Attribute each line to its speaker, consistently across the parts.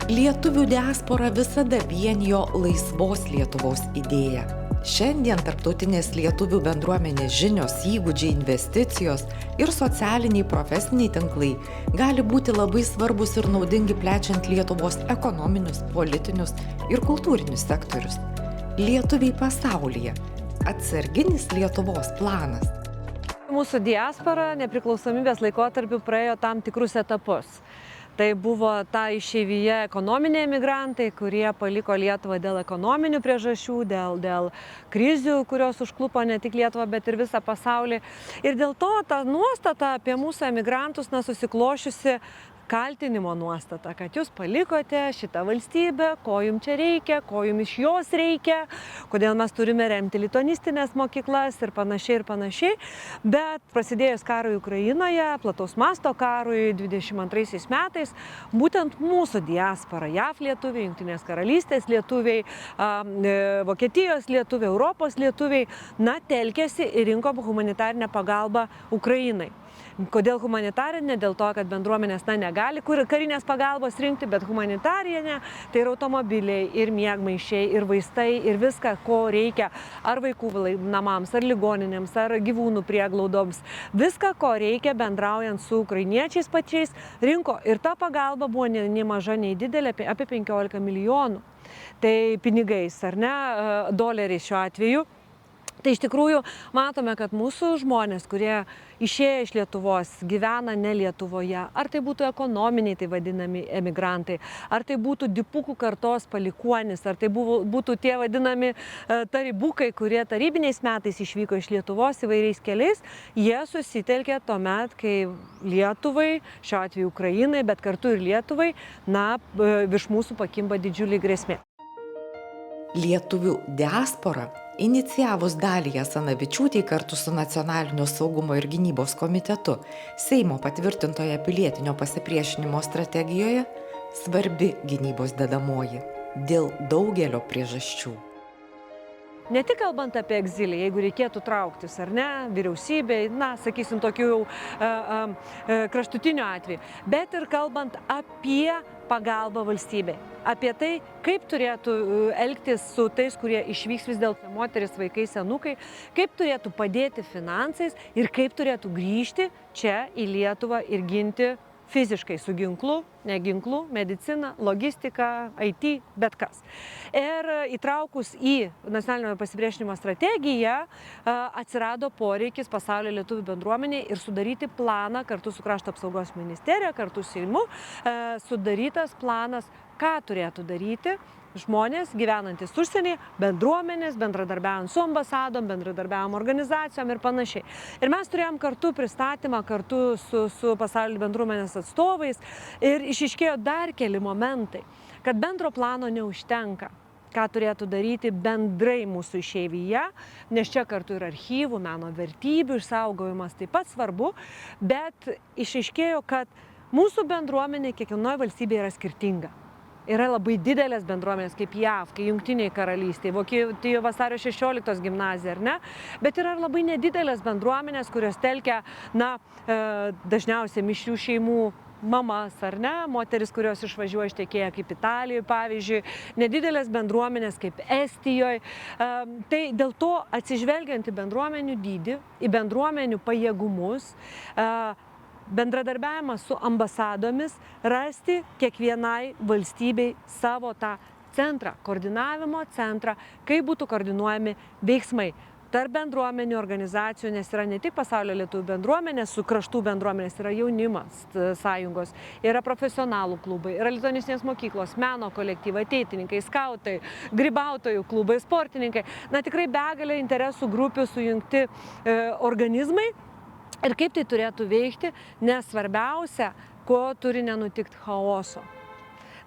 Speaker 1: Lietuvių diaspora visada vienijo laisvos Lietuvos idėją. Šiandien tarptautinės lietuvių bendruomenės žinios, įgūdžiai, investicijos ir socialiniai profesiniai tinklai gali būti labai svarbus ir naudingi plečiant Lietuvos ekonominius, politinius ir kultūrinius sektorius. Lietuviai pasaulyje. Atsarginis Lietuvos planas.
Speaker 2: Mūsų diaspora nepriklausomybės laikotarpiu praėjo tam tikrus etapus. Tai buvo ta išeivyje ekonominiai emigrantai, kurie paliko Lietuvą dėl ekonominių priežasčių, dėl krizių, kurios užklupo ne tik Lietuvą, bet ir visą pasaulį. Ir dėl to ta nuostata apie mūsų emigrantus susiklošiusi kaltinimo nuostata, kad jūs palikote šitą valstybę, ko jums čia reikia, ko jums iš jos reikia, kodėl mes turime remti lituanistinės mokyklas ir panašiai. Bet prasidėjus karui Ukrainoje, plataus masto karui 22 metais, būtent mūsų diaspora, JAV lietuviai, Jungtinės karalystės lietuviai, Vokietijos lietuviai, Europos lietuviai, telkėsi ir rinko humanitarinę pagalbą Ukrainai. Kodėl humanitarinė? Dėl to, kad bendruomenės negali karinės pagalbos rinkti, bet humanitarinė tai yra automobiliai, ir miegmaišiai, ir vaistai, ir viską, ko reikia ar vaikų namams, ar ligoninėms, ar gyvūnų prieglaudoms. Viską, ko reikia bendraujant su ukrainiečiais pačiais, rinko. Ir ta pagalba buvo nei maža, nei didelė, apie 15 milijonų. Tai pinigais, ar ne, doleriais šiuo atveju. Tai iš tikrųjų matome, kad mūsų žmonės, kurie išėję iš Lietuvos, gyvena ne Lietuvoje, ar tai būtų ekonominiai, tai vadinami emigrantai, ar tai būtų dipukų kartos palikuonis, ar tai būtų tie vadinami taribukai, kurie tarybiniais metais išvyko iš Lietuvos įvairiais keliais, jie susitelkė tuomet, kai Lietuvai, šiuo atveju Ukrainai, bet kartu ir Lietuvai, virš mūsų pakimba didžiulė grėsmė.
Speaker 1: Lietuvių diaspora inicijavus Daliją Asanavičiūtei kartu su Nacionalinio saugumo ir gynybos komitetu Seimo patvirtintoje pilietinio pasipriešinimo strategijoje svarbi gynybos dedamoji dėl daugelio priežasčių.
Speaker 2: Ne tik kalbant apie egzilį, jeigu reikėtų trauktis, ar ne, vyriausybei, sakysim, tokių kraštutinių atvejų, bet ir kalbant apie pagalbą valstybei, apie tai, kaip turėtų elgtis su tais, kurie išvyks vis dėlto moteris, vaikai, senukai, kaip turėtų padėti finansais ir kaip turėtų grįžti čia į Lietuvą ir ginti fiziškai su ginklu, ne ginklu, medicina, logistika, IT, bet kas. Ir įtraukus į nacionalinio pasipriešinimo strategiją atsirado poreikis pasaulio lietuvių bendruomeniai ir sudaryti planą kartu su Krašto apsaugos ministerija, kartu su Seimu, sudarytas planas, ką turėtų daryti žmonės gyvenantis užsienyje, bendruomenės, bendradarbiaujant su ambasadom, bendradarbiaujant organizacijom ir panašiai. Ir mes turėjom kartu pristatymą kartu su pasaulio bendruomenės atstovais ir išiškėjo dar keli momentai, kad bendro plano neužtenka. Ką turėtų daryti bendrai mūsų išeivyje, nes čia kartu ir archyvų, meno vertybių išsaugojimas taip pat svarbu, bet išiškėjo, kad mūsų bendruomenė kiekvienoje valstybėje yra skirtinga. Yra labai didelės bendruomenės kaip JAV, kaip Jungtinėje karalystėje, Vokietijoje Vasario 16 gimnazija, ar ne? Bet yra labai nedidelės bendruomenės, kurios telkia, dažniausiai mišrių šeimų mamas, ar ne? Moteris, kurios išvažiuoja ištekėję kaip Italijoje, pavyzdžiui, nedidelės bendruomenės kaip Estijoje. Tai dėl to atsižvelgiant į bendruomenių dydį, į bendruomenių pajėgumus, bendradarbiavimas su ambasadomis, rasti kiekvienai valstybei savo tą centrą, koordinavimo centrą, kaip būtų koordinuojami veiksmai tarp bendruomenių organizacijų, nes yra ne tik pasaulio lietuvių bendruomenės, su kraštų bendruomenės, yra jaunimas sąjungos, yra profesionalų klubai, yra lituanistinės mokyklos, meno kolektyvai, ateitininkai, skautai, grybautojų klubai, sportininkai. Tikrai begalė interesų grupių sujungti organizmai. Ir kaip tai turėtų veikti, nes svarbiausia, ko turi nenutikti chaoso.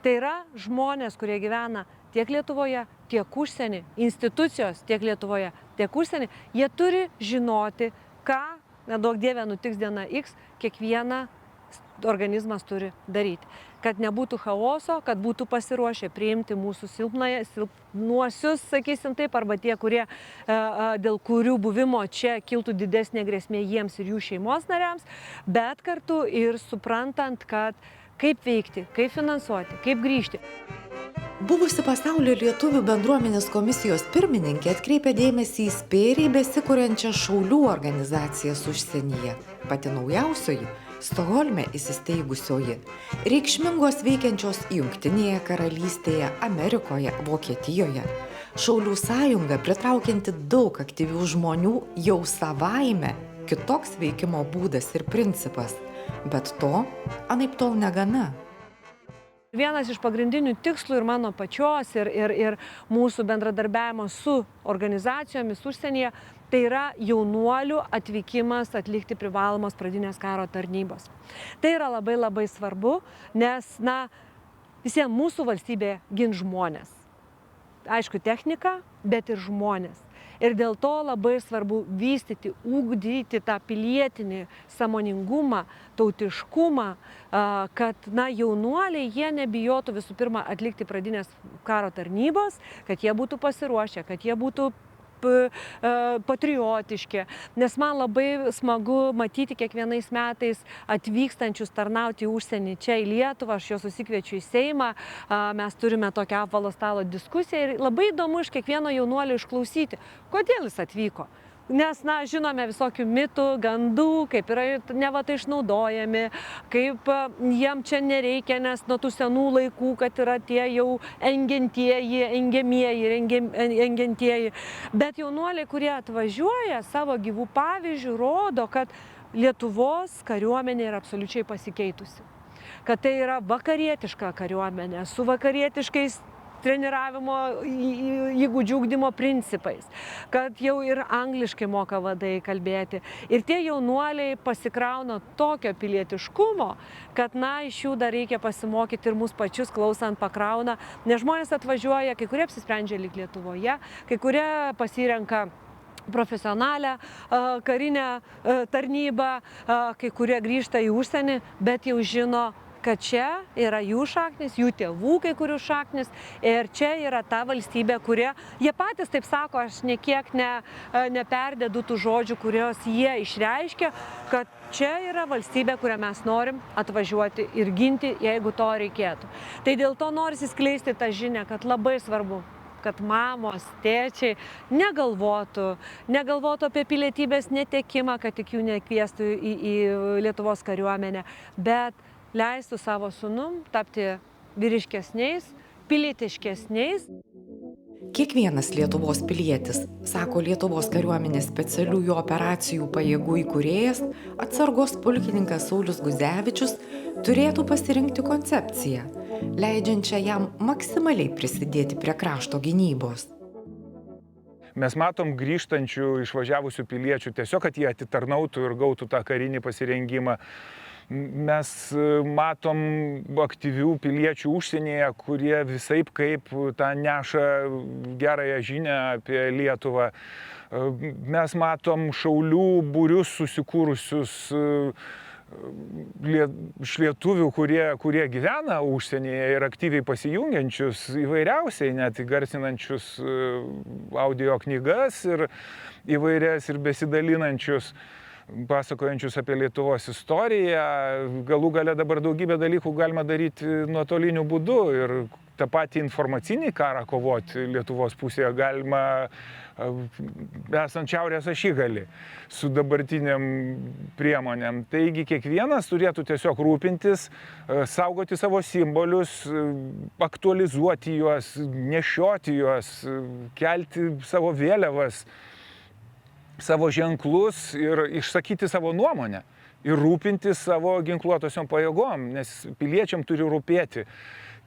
Speaker 2: Tai yra žmonės, kurie gyvena tiek Lietuvoje, tiek užsienį, institucijos tiek Lietuvoje, tiek užsienį, jie turi žinoti, ką, nedaug dievė, nutiks diena X, kiekviena organizmas turi daryti. Kad nebūtų chaoso, kad būtų pasiruošę priimti mūsų silpnuosius, sakysim taip, arba tie, dėl kurių buvimo čia kiltų didesnė grėsmė jiems ir jų šeimos nariams, bet kartu ir suprantant, kad kaip veikti, kaip finansuoti, kaip grįžti.
Speaker 1: Buvusi Pasaulio lietuvių bendruomenės komisijos pirmininkė atkreipė dėmesį į spėriai besikuriančią šaulių organizacijas užsienyje. Pati naujausioji – Stokholme įsisteigusioji. Reikšmingos veikiančios Jungtinėje karalystėje, Amerikoje, Vokietijoje. Šaulių sąjunga, pritraukianti daug aktyvių žmonių, jau savaime kitoks veikimo būdas ir principas. Bet to, anaiptol negana.
Speaker 2: Vienas iš pagrindinių tikslų ir mano pačios, ir mūsų bendradarbiavimo su organizacijomis užsienyje, tai yra jaunuolių atvykimas atlikti privalomos pradinės karo tarnybos. Tai yra labai labai svarbu, nes visiems mūsų valstybėje gins žmonės. Aišku, technika, bet ir žmonės. Ir dėl to labai svarbu vystyti, ugdyti tą pilietinį sąmoningumą, tautiškumą, kad jaunuoliai jie nebijotų visų pirma atlikti pradinės karo tarnybos, kad jie būtų pasiruošę, kad jie būtų patriotiški, nes man labai smagu matyti kiekvienais metais atvykstančius tarnauti į užsienį čia į Lietuvą, aš juos susikviečiu į Seimą, mes turime tokią apvalo stalo diskusiją ir labai įdomu iš kiekvieno jaunuolio išklausyti, kodėl jis atvyko. Nes, žinome visokių mitų, gandų, kaip yra neva tai išnaudojami, kaip jiem čia nereikia, nes nuo tų senų laikų, kad yra tie jau engiantieji, engiantieji. Bet jaunuoliai, kurie atvažiuoja savo gyvų pavyzdžių, rodo, kad Lietuvos kariuomenė yra absoliučiai pasikeitusi. Kad tai yra vakarietiška kariuomenė, su vakarietiškais treniravimo įgūdžių ugdymo principais, kad jau ir angliškai moka vadai kalbėti. Ir tie jaunuoliai pasikrauna tokio pilietiškumo, kad iš jų dar reikia pasimokyti ir mūsų pačius klausant pakrauna, nes žmonės atvažiuoja, kai kurie apsisprendžia likti Lietuvoje, kai kurie pasirenka profesionalią karinę tarnybą, kai kurie grįžta į užsienį, bet jau žino, kad čia yra jų šaknis, jų tėvų kai kurių šaknis ir čia yra ta valstybė, kurie, jie patys taip sako, aš niekiek neperdedu tų žodžių, kurios jie išreiškia, kad čia yra valstybė, kurią mes norim atvažiuoti ir ginti, jeigu to reikėtų. Tai dėl to norisi skleisti tą žinią, kad labai svarbu, kad mamos, tėčiai negalvotų apie pilietybės netekimą, kad tik jų nekviestų į Lietuvos kariuomenę, bet leistų savo sūnum tapti vyriškesniais, pilietiškesniais.
Speaker 1: Kiekvienas Lietuvos pilietis, sako Lietuvos kariuomenės specialiųjų operacijų pajėgų įkūrėjas, atsargos pulkininkas Saulius Guzevičius, turėtų pasirinkti koncepciją, leidžiančią jam maksimaliai prisidėti prie krašto gynybos.
Speaker 3: Mes matom grįžtančių, išvažiavusių piliečių tiesiog, kad jie atitarnautų ir gautų tą karinį pasirengimą. Mes matom aktyvių piliečių užsienyje, kurie visaip kaip tą neša gerąją žinią apie Lietuvą. Mes matom šaulių būrius susikūrusius iš lietuvių, kurie gyvena užsienyje ir aktyviai pasijungiančius įvairiausiai, net įgarsinančius audio knygas ir įvairias ir besidalinančius, pasakojančius apie Lietuvos istoriją. Galų gale dabar daugybę dalykų galima daryti nuotoliniu būdu ir tą patį informacinį karą kovoti Lietuvos pusėje galima esant šiaurės ašigalį su dabartiniam priemonėm. Taigi kiekvienas turėtų tiesiog rūpintis, saugoti savo simbolius, aktualizuoti juos, nešioti juos, kelti savo vėliavas, savo ženklus ir išsakyti savo nuomonę ir rūpintis savo ginkluotosiom pajėgom, nes piliečiam turi rūpėti,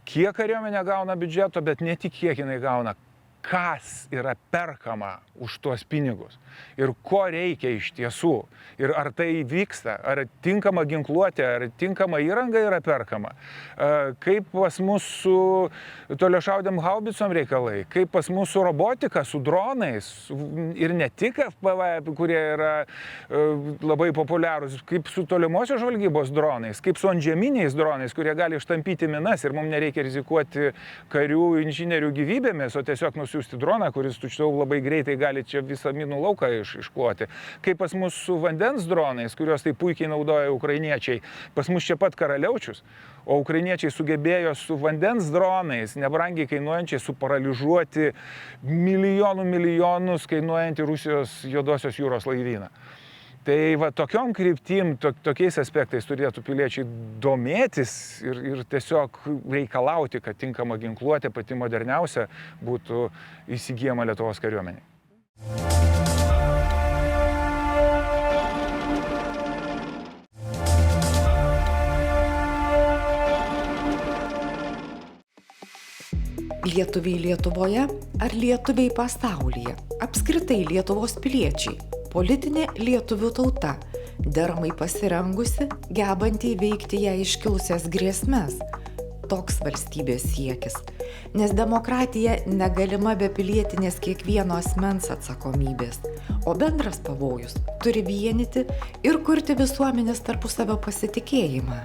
Speaker 3: kiek kariuomenė gauna biudžeto, bet ne tik kiek jinai gauna, kas yra perkama už tuos pinigus ir ko reikia iš tiesų ir ar tai vyksta, ar tinkama ginkluotė, ar tinkama įranga yra perkama, kaip pas mus su toliašaudėm haubicom reikalai, kaip pas mus su robotika, su dronais ir ne tik FPV, kurie yra labai populiarūs, kaip su tolimosios žvalgybos dronais, kaip su antžeminiais dronais, kurie gali ištampyti minas ir mums nereikia rizikuoti karių, inžinierių gyvybėmis, o tiesiog nusiųsti droną, kuris tučtuojau labai greitai gali čia visą minų lauką iškloti. Kaip pas mus su vandens dronais, kuriuos tai puikiai naudoja ukrainiečiai, pas mus čia pat karaliaučius, o ukrainiečiai sugebėjo su vandens dronais, nebrangiai kainuojančiai, suparalyžuoti milijonus kainuojantį Rusijos Juodosios jūros laivyną. Tai va tokiom kryptim, tokiais aspektais turėtų piliečiai domėtis ir tiesiog reikalauti, kad tinkama ginkluotė, pati moderniausia, būtų įsigyjama Lietuvos kariuomenei.
Speaker 1: Lietuviai Lietuvoje ar lietuviai pasaulyje? Apskritai Lietuvos piliečiai. Politinė lietuvių tauta, deramai pasirengusi, gebanti įveikti ją iškilusias grėsmes. Toks valstybės siekis. Nes demokratija negalima be pilietinės kiekvieno asmens atsakomybės, o bendras pavojus turi vienyti ir kurti visuomenės tarpusavio pasitikėjimą.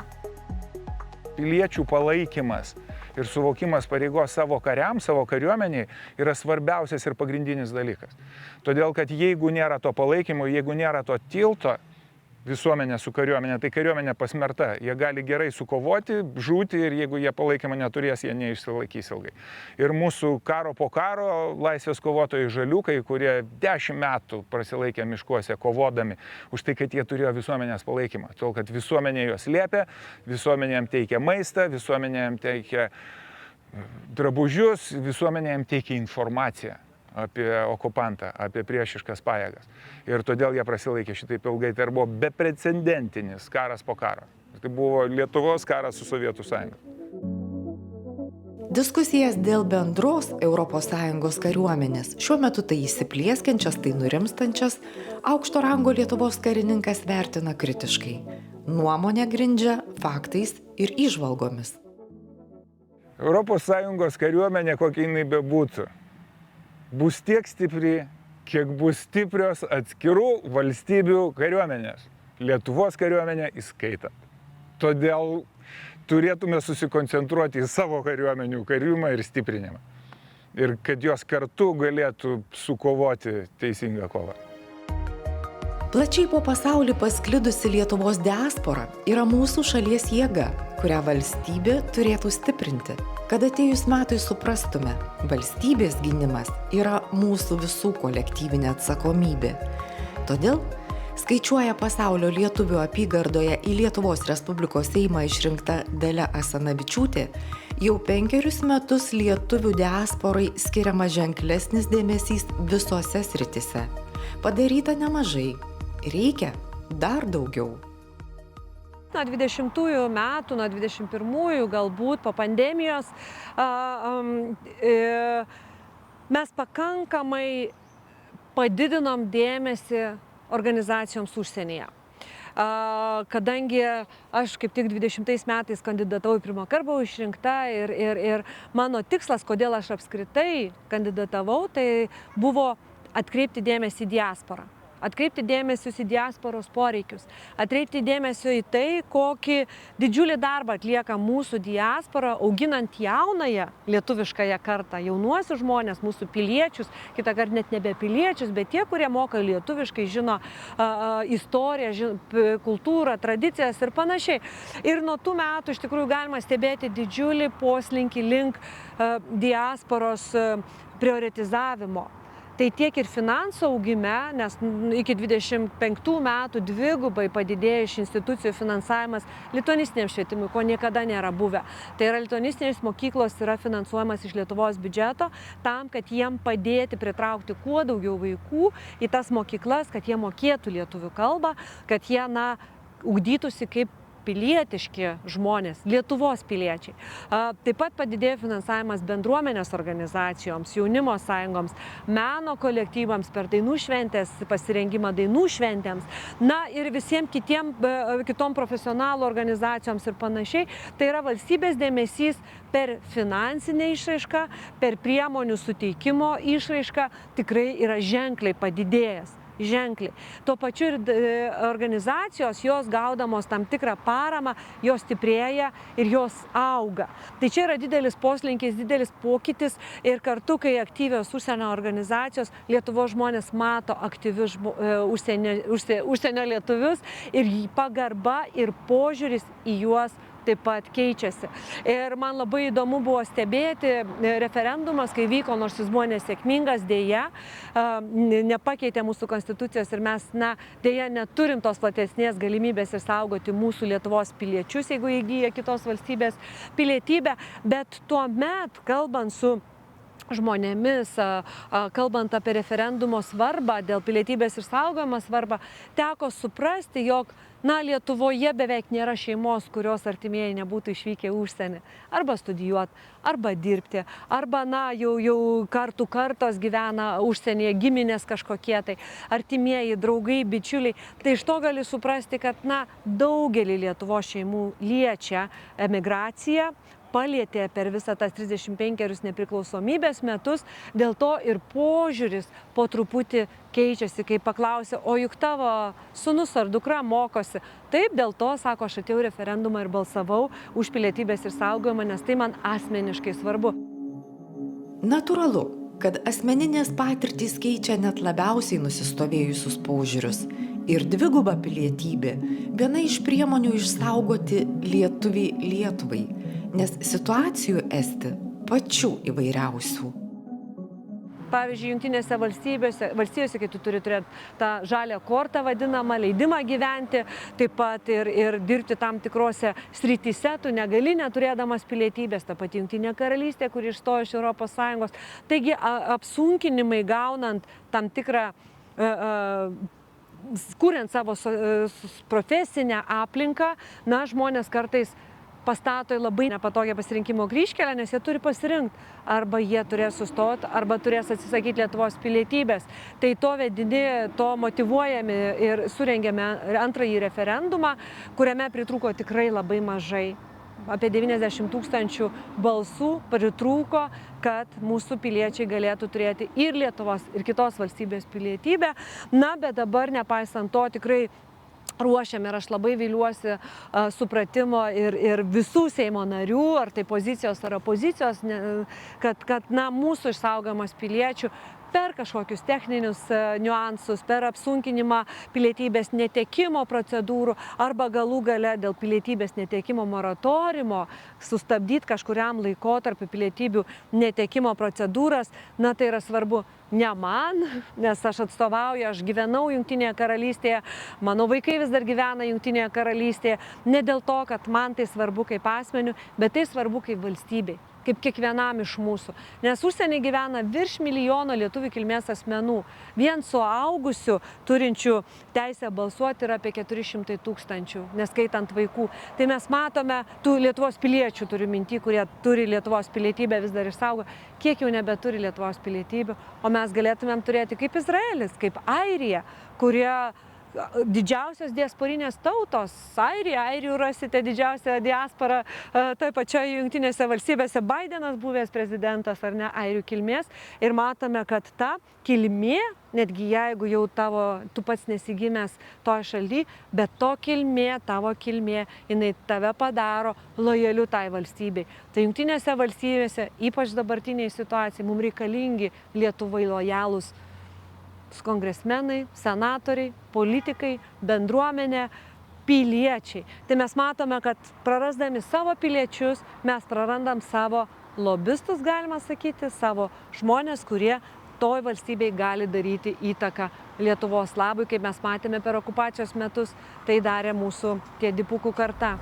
Speaker 3: Piliečių palaikymas ir suvokimas pareigos savo kariams, savo kariuomeniai yra svarbiausias ir pagrindinis dalykas. Todėl, kad jeigu nėra to palaikymo, jeigu nėra to tilto visuomenė su kariuomenė, tai kariuomenė pasmerta. Jie gali gerai sukovoti, žūti ir jeigu jie palaikymą neturės, jie neišsilaikys ilgai. Ir mūsų karo po karo laisvės kovotojai žaliukai, kurie 10 metų prasilaikė miškuose kovodami už tai, kad jie turėjo visuomenės palaikymą. Todėl, kad visuomenė juos liepia, visuomenė jam teikia maistą, visuomenė jam teikia drabužius, visuomenė jam teikia informaciją apie okupantą, apie priešiškas pajėgas. Ir todėl jie prasilaikė šitaip ilgai. Tai buvo beprecedentinis karas po karo. Tai buvo Lietuvos karas su Sovietų sąjunga.
Speaker 1: Diskusijas dėl bendros ES kariuomenės, šiuo metu tai įsiplieskiančias, tai nurimstančias, aukšto rango Lietuvos karininkas vertina kritiškai. Nuomonę grindžia faktais ir įžvalgomis.
Speaker 3: ES kariuomenė, kokia jinai bebūtų, bus tiek stipri, kiek bus stiprios atskirų valstybių kariuomenės. Lietuvos kariuomenė įskaitant. Todėl turėtume susikoncentruoti į savo kariuomenių kariumą ir stiprinimą. Ir kad jos kartu galėtų sukovoti teisingą kovą.
Speaker 1: Plačiai po pasaulį pasklidusi Lietuvos diaspora yra mūsų šalies jėga, kurią valstybė turėtų stiprinti. Kad atėjus metui suprastume, valstybės gynimas yra mūsų visų kolektyvinė atsakomybė. Todėl, skaičiuoja pasaulio lietuvių apygardoje į Lietuvos Respublikos Seimą išrinkta Dalia Asanavičiūtė, jau 5 metus lietuvių diasporai skiriama ženklesnis dėmesys visose sritise. Padaryta nemažai. Reikia dar daugiau.
Speaker 2: Nuo 20 metų, nuo 21 galbūt po pandemijos mes pakankamai padidinom dėmesį organizacijoms užsienyje. Kadangi aš kaip tik 20 metais kandidatavau į pirmą kartą, buvau išrinkta ir mano tikslas, kodėl aš apskritai kandidatavau, tai buvo atkreipti dėmesį į diasporą. Atkreipti dėmesį į diasporos poreikius, atkreipti dėmesį į tai, kokį didžiulį darbą atlieka mūsų diaspora, auginant jaunąją lietuviškąją kartą, jaunuosius žmonės, mūsų piliečius, kitą kartą net nebe piliečius, bet tie, kurie moka lietuviškai, žino istoriją, kultūrą, tradicijas ir panašiai. Ir nuo tų metų iš tikrųjų galima stebėti didžiulį poslinkį link diasporos prioritizavimo. Tai tiek ir finansų augime, nes iki 25 metų dvigubai padidėjo iš institucijų finansavimas lituanistiniam švietimui, ko niekada nėra buvę. Tai yra lituanistinės mokyklos yra finansuojamas iš Lietuvos biudžeto tam, kad jiem padėti pritraukti kuo daugiau vaikų į tas mokyklas, kad jie mokėtų lietuvių kalbą, kad jie ugdytųsi kaip pilietiški žmonės, Lietuvos piliečiai. Taip pat padidėjo finansavimas bendruomenės organizacijoms, jaunimo sąjungoms, meno kolektyvams per dainų šventės, pasirengimą dainų šventėms, ir visiems kitom profesionalų organizacijoms ir panašiai. Tai yra valstybės dėmesys per finansinę išraišką, per priemonių suteikimo išraišką tikrai yra ženkliai padidėjęs. ženkliai. Tuo pačiu ir organizacijos, jos gaudamos tam tikrą paramą, jos stiprėja ir jos auga. Tai čia yra didelis poslinkis, didelis pokytis ir kartu, kai aktyvios užsienio organizacijos, Lietuvos žmonės mato aktyvius užsienio lietuvius ir pagarba ir požiūris į juos taip pat keičiasi. Ir man labai įdomu buvo stebėti referendumas, kai vyko, nors jis buvo nesėkmingas, dėja, nepakeitė mūsų konstitucijos ir mes, dėja, neturim tos platesnės galimybės išsaugoti mūsų Lietuvos piliečius, jeigu įgyja kitos valstybės pilietybę, bet tuomet, kalbant su žmonėmis, kalbant apie referendumo svarbą, dėl pilietybės išsaugojimo svarbą, teko suprasti, jog Lietuvoje beveik nėra šeimos, kurios artimieji nebūtų išvykę užsienį. Arba studijuoti, arba dirbti, arba jau kartos gyvena užsienyje, giminės kažkokie tai, artimieji, draugai, bičiuliai. Tai iš to gali suprasti, kad daugelį Lietuvos šeimų liečia emigracija, palietė per visą tas 35 nepriklausomybės metus, dėl to ir požiūris po truputį keičiasi, kai paklausia, o juk tavo sūnus ar dukra mokosi. Taip, dėl to, sako, aš atėjau referendumą ir balsavau už pilietybės išsaugojimą, nes tai man asmeniškai svarbu.
Speaker 1: Natūralu, kad asmeninės patirtys keičia net labiausiai nusistovėjusius požiūrius. Ir dviguba pilietybė – viena iš priemonių išsaugoti lietuvį Lietuvai, nes situacijų esti pačių įvairiausių.
Speaker 2: Pavyzdžiui, Jungtinėse valstijose, kai tu turi turėti tą žalią kortą vadinamą, leidimą gyventi, taip pat ir dirbti tam tikrose srityse, tu negali neturėdamas pilietybės, ta pati Jungtinė karalystė, kuri išstojo iš ES. Taigi apsunkinimai gaunant tam tikrą, kuriant savo profesinę aplinką, žmonės kartais pastato į labai nepatogią pasirinkimo kryžkelę, nes jie turi pasirinkti. Arba jie turės sustoti, arba turės atsisakyti Lietuvos pilietybės. Tai to vedini, to motyvuojami ir surengėme antrąjį referendumą, kuriame pritrūko tikrai labai mažai. Apie 90 000 balsų pritrūko, kad mūsų piliečiai galėtų turėti ir Lietuvos, ir kitos valstybės pilietybę. Bet dabar, nepaisant to, tikrai ruošiam ir aš labai viliuosi supratimo ir visų Seimo narių, ar tai pozicijos ar opozicijos, kad mūsų išsaugojimas piliečių per kažkokius techninius niuansus, per apsunkinimą pilietybės netekimo procedūrų arba galų gale dėl pilietybės netekimo moratoriumo sustabdyti kažkuriam laikotarpiu pilietybių netekimo procedūras, tai yra svarbu ne man, nes aš atstovauju, aš gyvenau Jungtinėje karalystėje, mano vaikai vis dar gyvena Jungtinėje karalystėje, ne dėl to, kad man tai svarbu kaip asmeniu, bet tai svarbu kaip valstybei, kaip kiekvienam iš mūsų. Nes užsienį gyvena virš 1 milijono lietuvių kilmės asmenų. Vien suaugusių turinčių teisę balsuoti yra apie 400 000, neskaitant vaikų. Tai mes matome, tų Lietuvos piliečių turiu minty, kurie turi Lietuvos pilietybę vis dar išsaugo, kiek jau nebeturi Lietuvos pilietybių, o mes galėtumėm turėti kaip Izraelis, kaip Airija, kurie didžiausios diasporinės tautos. Airių rasite didžiausią diasporą toje pačioje Jungtinėse valstybėse. Bidenas buvęs prezidentas ar ne, airių kilmės. Ir matome, kad ta kilmė, netgi jeigu jau tu pats nesigimęs toje šaly, bet to kilmė, tavo kilmė, jinai tave padaro lojaliu tai valstybei. Tai Jungtinėse valstybėse, ypač dabartiniai situacijai, mums reikalingi Lietuvai lojalūs kongresmenai, senatoriai, politikai, bendruomenė, piliečiai. Tai mes matome, kad prarasdami savo piliečius, mes prarandam savo lobistus, galima sakyti, savo žmonės, kurie toj valstybei gali daryti įtaką Lietuvos labui, kaip mes matėme per okupacijos metus, tai darė mūsų tie dipukų karta.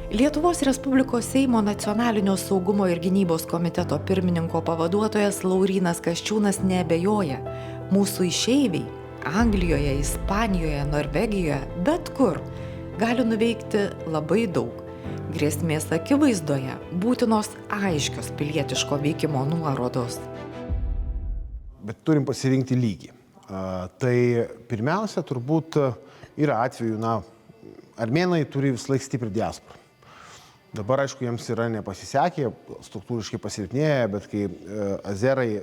Speaker 1: Lietuvos Respublikos Seimo nacionalinio saugumo ir gynybos komiteto pirmininko pavaduotojas Laurynas Kasčiūnas neabejoja. Mūsų išeiviai Anglijoje, Ispanijoje, Norvegijoje, bet kur gali nuveikti labai daug. Grėsmės akivaizdoje būtinos aiškios pilietiško veikimo nuorodos.
Speaker 4: Bet turim pasirinkti lygį. Tai pirmiausia, turbūt yra atveju, armėnai turi vis laik stiprią diasporą. Dabar, aišku, jiems yra nepasisekė, struktūriškai pasilpnėję, bet kai azerai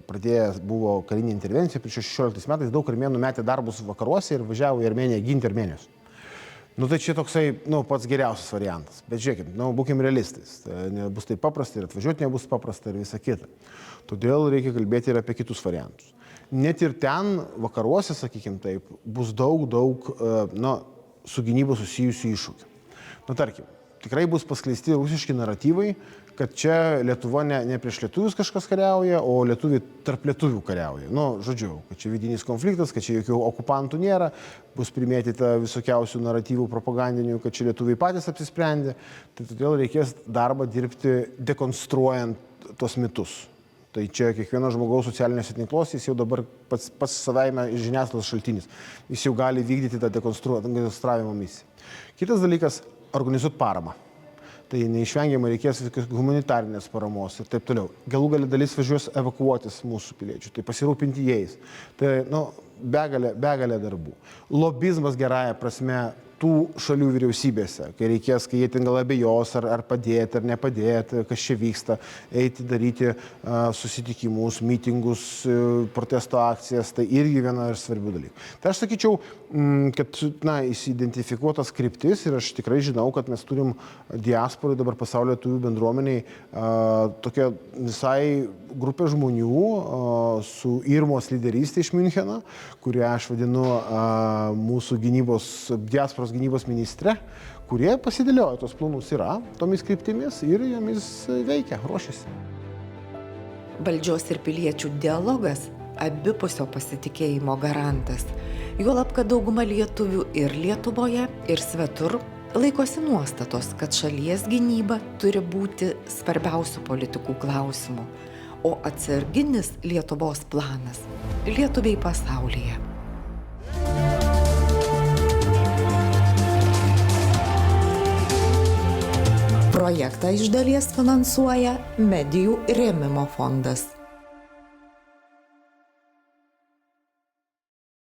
Speaker 4: pradėjęs buvo karinė intervencija prieš 16 metais, daug armėnų metė darbus vakaruose ir važiavo į Armėniją ginti Armėnijos. Nu tai čia toksai, pats geriausias variantas. Bet žiūrėkit, būkim realistais. Nebus taip paprasta ir atvažiuoti nebus paprasta ir visa kita. Todėl reikia kalbėti ir apie kitus variantus. Net ir ten vakaruose, sakykim taip, bus daug su gynyba susijusių iššūkių. Tarkim, tikrai bus paskleisti rusiški naratyvai, kad čia Lietuva ne prieš lietuvius kažkas kariauja, o lietuviai tarp lietuvių kariauja. Žodžiu, kad čia vidinis konfliktas, kad čia jokių okupantų nėra, bus primėtyta visokiausių naratyvų propagandinių, kad čia lietuviai patys apsisprendė. Tai todėl reikės darbą dirbti dekonstruojant tos mitus. Tai čia kiekvieno žmogaus socialiniuose tinkluose jis jau dabar pats savaime žiniasklaidos šaltinis. Jis jau gali vykdyti tą dekonstravimo misiją. Kitas dalykas – organizuoti paramą. Tai neišvengiamai reikės humanitarinės paramos ir taip toliau. Galų gali dalis važiuos evakuotis mūsų piliečių, tai pasirūpinti jais. Tai begalė darbų. Lobizmas gerąja prasme tų šalių vyriausybėse, kai jie ten gal abejos ar padėti, ar nepadėti, kas čia vyksta, eiti daryti susitikimus, mitingus, protesto akcijas, tai irgi viena iš svarbių dalykų. Tai aš sakyčiau, kad įsidentifikuotas kryptis ir aš tikrai žinau, kad mes turim diasporai dabar pasaulio lietuvių bendruomeniai tokia visai grupė žmonių su Irmos lyderystė iš Müncheno, kurią aš vadinu mūsų diasporos gynybos ministre, kurie pasidėliojo, tos planus yra tomis kryptimis ir jomis veikia, ruošiasi.
Speaker 1: Valdžios ir piliečių dialogas abipusio pasitikėjimo garantas. Juolab, kad dauguma lietuvių ir Lietuvoje, ir svetur laikosi nuostatos, kad šalies gynyba turi būti svarbiausių politikų klausimų, o atsarginis Lietuvos planas – lietuviai pasaulyje. Projektą iš dalies finansuoja Medijų rėmimo fondas.